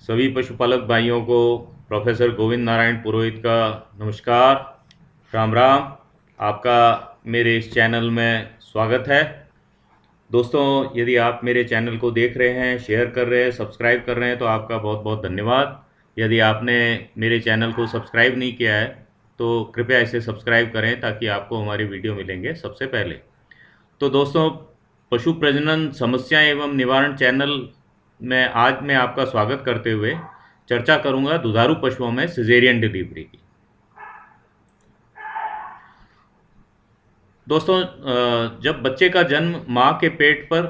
सभी पशुपालक भाइयों को प्रोफेसर गोविंद नारायण पुरोहित का नमस्कार, राम राम। आपका मेरे इस चैनल में स्वागत है। दोस्तों, यदि आप मेरे चैनल को देख रहे हैं, शेयर कर रहे हैं, सब्सक्राइब कर रहे हैं तो आपका बहुत बहुत धन्यवाद। यदि आपने मेरे चैनल को सब्सक्राइब नहीं किया है तो कृपया इसे सब्सक्राइब करें ताकि आपको हमारे वीडियो मिलेंगे सबसे पहले। तो दोस्तों, पशु प्रजनन समस्या एवं निवारण चैनल में आज मैं आपका स्वागत करते हुए चर्चा करूंगा दुधारू पशुओं में सिजेरियन डिलीवरी की। दोस्तों, जब बच्चे का जन्म मां के पेट पर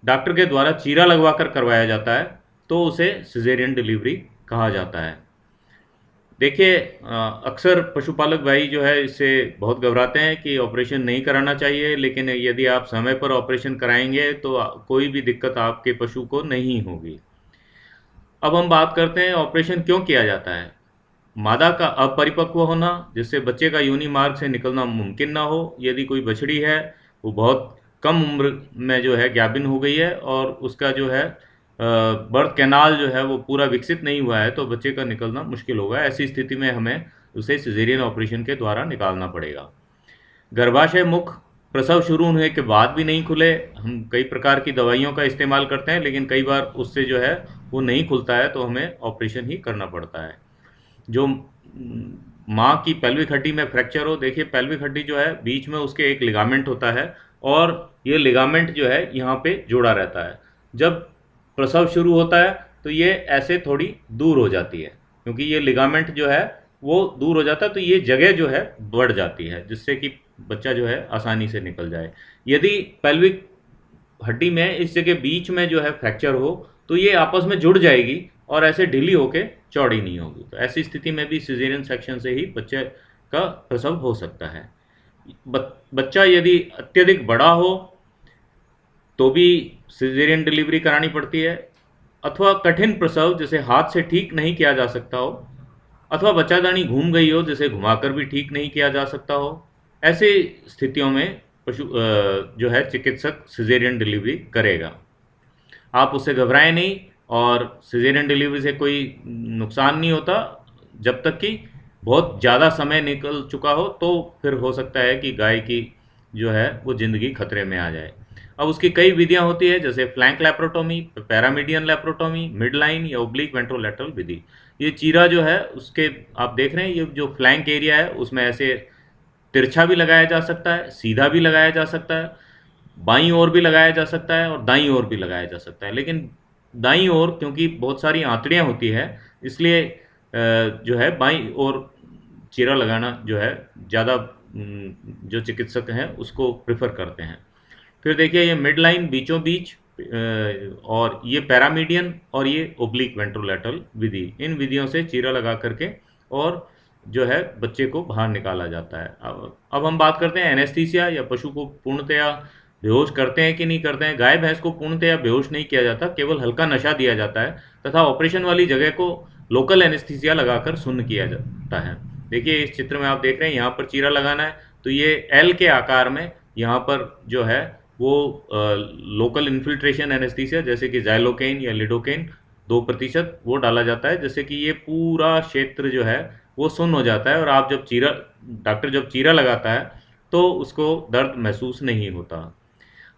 डॉक्टर के द्वारा चीरा लगवाकर करवाया जाता है तो उसे सिजेरियन डिलीवरी कहा जाता है। देखिए, अक्सर पशुपालक भाई जो है इससे बहुत घबराते हैं कि ऑपरेशन नहीं कराना चाहिए, लेकिन यदि आप समय पर ऑपरेशन कराएंगे तो कोई भी दिक्कत आपके पशु को नहीं होगी। अब हम बात करते हैं ऑपरेशन क्यों किया जाता है। मादा का अपरिपक्व होना, जिससे बच्चे का योनि मार्ग से निकलना मुमकिन ना हो। यदि कोई बछड़ी है वो बहुत कम उम्र में जो है ज्ञाबिन हो गई है और उसका जो है बर्थ कैनाल जो है वो पूरा विकसित नहीं हुआ है तो बच्चे का निकलना मुश्किल होगा। ऐसी स्थिति में हमें उसे सिजेरियन ऑपरेशन के द्वारा निकालना पड़ेगा। गर्भाशय मुख प्रसव शुरू होने के बाद भी नहीं खुले, हम कई प्रकार की दवाइयों का इस्तेमाल करते हैं लेकिन कई बार उससे जो है वो नहीं खुलता है तो हमें ऑपरेशन ही करना पड़ता है। जो माँ की पेल्विक हड्डी में फ्रैक्चर हो, देखिए पेल्विक हड्डी जो है बीच में उसके एक लिगामेंट होता है और ये लिगामेंट जो है यहाँ पे जोड़ा रहता है। जब प्रसव शुरू होता है तो ये ऐसे थोड़ी दूर हो जाती है, क्योंकि ये लिगामेंट जो है वो दूर हो जाता है तो ये जगह जो है बढ़ जाती है, जिससे कि बच्चा जो है आसानी से निकल जाए। यदि पेल्विक हड्डी में इस जगह बीच में जो है फ्रैक्चर हो तो ये आपस में जुड़ जाएगी और ऐसे ढीली होके चौड़ी नहीं होगी। तो ऐसी स्थिति में भी सिजेरियन सेक्शन से ही बच्चे का प्रसव हो सकता है। बच्चा यदि अत्यधिक बड़ा हो तो भी सिजेरियन डिलीवरी करानी पड़ती है, अथवा कठिन प्रसव जैसे हाथ से ठीक नहीं किया जा सकता हो, अथवा बच्चादानी घूम गई हो जिसे घुमाकर भी ठीक नहीं किया जा सकता हो। ऐसी स्थितियों में पशु जो है चिकित्सक सिजेरियन डिलीवरी करेगा। आप उससे घबराएं नहीं, और सिजेरियन डिलीवरी से कोई नुकसान नहीं होता जब तक कि बहुत ज़्यादा समय निकल चुका हो, तो फिर हो सकता है कि गाय की जो है वो ज़िंदगी खतरे में आ जाए। अब उसकी कई विधियां होती है, जैसे फ्लैंक लैप्रोटोमी, पैरामीडियन लैप्रोटोमी, मिड लाइन या ओब्लिक वेंट्रोलैटरल विधि। ये चीरा जो है उसके आप देख रहे हैं, ये जो फ्लैंक एरिया है उसमें ऐसे तिरछा भी लगाया जा सकता है, सीधा भी लगाया जा सकता है, बाईं ओर भी लगाया जा सकता है और दाईं ओर भी लगाया जा सकता है। लेकिन दाईं ओर क्योंकि बहुत सारी आंतड़ियाँ होती है, इसलिए जो है बाईं ओर चीरा लगाना जो है ज़्यादा जो चिकित्सक हैं उसको प्रेफर करते हैं। फिर देखिए, ये मिड लाइन बीचों बीच, और ये पैरामीडियन और ये ओब्लिक वेंट्रोलैटरल विधि, इन विधियों से चीरा लगा करके और जो है बच्चे को बाहर निकाला जाता है। अब हम बात करते हैं एनेस्थीसिया, या पशु को पूर्णतया बेहोश करते हैं कि नहीं करते हैं। गाय भैंस को पूर्णतया बेहोश नहीं किया जाता, केवल हल्का नशा दिया जाता है तथा ऑपरेशन वाली जगह को लोकल एनेस्थीसिया लगाकर सुन्न किया जाता है। देखिए, इस चित्र में आप देख रहे हैं, यहाँ पर चीरा लगाना है तो ये एल के आकार में यहाँ पर जो है वो लोकल इन्फिल्ट्रेशन एनेस्थीसिया जैसे कि ज़ाइलोकेन या लिडोकेन 2% वो डाला जाता है, जिससे कि ये पूरा क्षेत्र जो है वो सुन्न हो जाता है और आप जब डॉक्टर जब चीरा लगाता है तो उसको दर्द महसूस नहीं होता।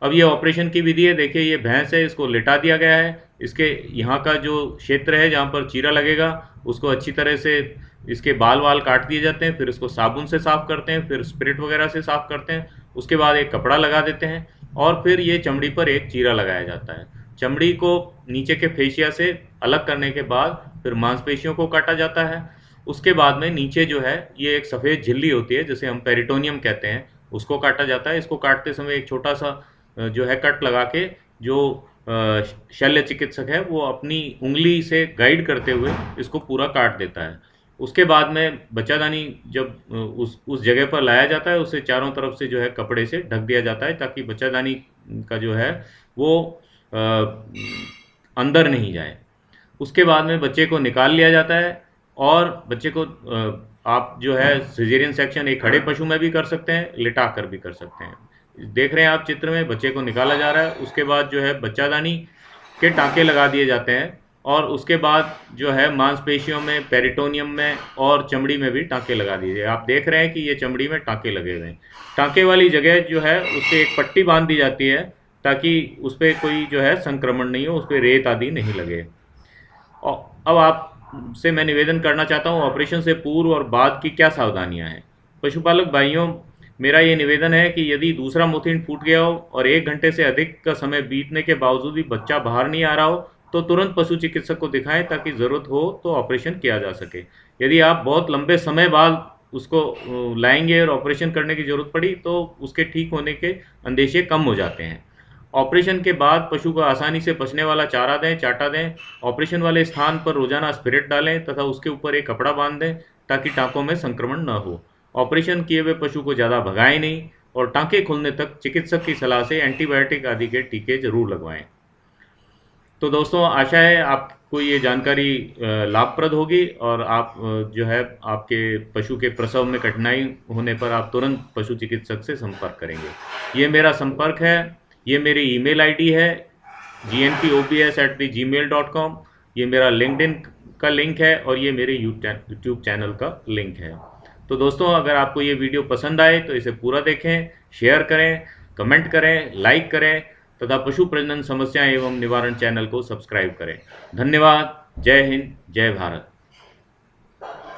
अब ये ऑपरेशन की विधि है। देखिए, ये भैंस है, इसको लिटा दिया गया है। इसके यहाँ का जो क्षेत्र है जहाँ पर चीरा लगेगा उसको अच्छी तरह से इसके बाल वाल काट दिए जाते हैं, फिर इसको साबुन से साफ़ करते हैं, फिर स्पिरिट वगैरह से साफ़ करते हैं। उसके बाद एक कपड़ा लगा देते हैं और फिर ये चमड़ी पर एक चीरा लगाया जाता है। चमड़ी को नीचे के फेशिया से अलग करने के बाद फिर मांसपेशियों को काटा जाता है। उसके बाद में नीचे जो है ये एक सफ़ेद झिल्ली होती है जिसे हम पेरिटोनियम कहते हैं, उसको काटा जाता है। इसको काटते समय एक छोटा सा जो है कट लगा के जो शल्य चिकित्सक है वो अपनी उंगली से गाइड करते हुए इसको पूरा काट देता है। उसके बाद में बच्चादानी जब उस जगह पर लाया जाता है उसे चारों तरफ से जो है कपड़े से ढक दिया जाता है ताकि बच्चादानी का जो है वो अंदर नहीं जाए। उसके बाद में बच्चे को निकाल लिया जाता है और बच्चे को आप जो है सिजेरियन सेक्शन एक खड़े पशु में भी कर सकते हैं, लिटा कर भी कर सकते हैं। देख रहे हैं आप चित्र में, बच्चे को निकाला जा रहा है। उसके बाद जो है बच्चादानी के टाँके लगा दिए जाते हैं और उसके बाद जो है मांसपेशियों में, पेरिटोनियम में और चमड़ी में भी टाँके लगा दीजिए। आप देख रहे हैं कि ये चमड़ी में टाँके लगे हुए हैं। टाँके वाली जगह जो है उस पे एक पट्टी बांध दी जाती है ताकि उस पे कोई जो है संक्रमण नहीं हो, उस पे रेत आदि नहीं लगे। औ अब आपसे मैं निवेदन करना चाहता हूँ, ऑपरेशन से पूर्व और बाद की क्या सावधानियाँ हैं? पशुपालक भाइयों, मेरा ये निवेदन है कि यदि दूसरा मूत्रपिंड फूट गया हो और 1 घंटे से अधिक का समय बीतने के बावजूद भी बच्चा बाहर नहीं आ रहा हो, तो तुरंत पशु चिकित्सक को दिखाएँ ताकि ज़रूरत हो तो ऑपरेशन किया जा सके। यदि आप बहुत लंबे समय बाद उसको लाएँगे और ऑपरेशन करने की ज़रूरत पड़ी, तो उसके ठीक होने के अंदेशे कम हो जाते हैं। ऑपरेशन के बाद पशु को आसानी से पचने वाला चारा दें, चाटा दें। ऑपरेशन वाले स्थान पर रोजाना स्पिरिट डालें तथा उसके ऊपर एक कपड़ा बांध दें ताकि टाँकों में संक्रमण न हो। ऑपरेशन किए हुए पशु को ज़्यादा भगाएं नहीं और टाँके खुलने तक चिकित्सक की सलाह से एंटीबायोटिक आदि के टीके जरूर लगवाएं। तो दोस्तों, आशा है आपको ये जानकारी लाभप्रद होगी और आप जो है आपके पशु के प्रसव में कठिनाई होने पर आप तुरंत पशु चिकित्सक से संपर्क करेंगे। ये मेरा संपर्क है, ये मेरी ईमेल आईडी है gnpobs@gmail.com। ये मेरा लिंक्डइन का लिंक है और ये मेरे यूट्यूब चैनल का लिंक है। तो दोस्तों, अगर आपको ये वीडियो पसंद आए तो इसे पूरा देखें, शेयर करें, कमेंट करें, लाइक करें तथा पशु प्रजनन समस्या एवं निवारण चैनल को सब्सक्राइब करें। धन्यवाद। जय हिंद, जय भारत।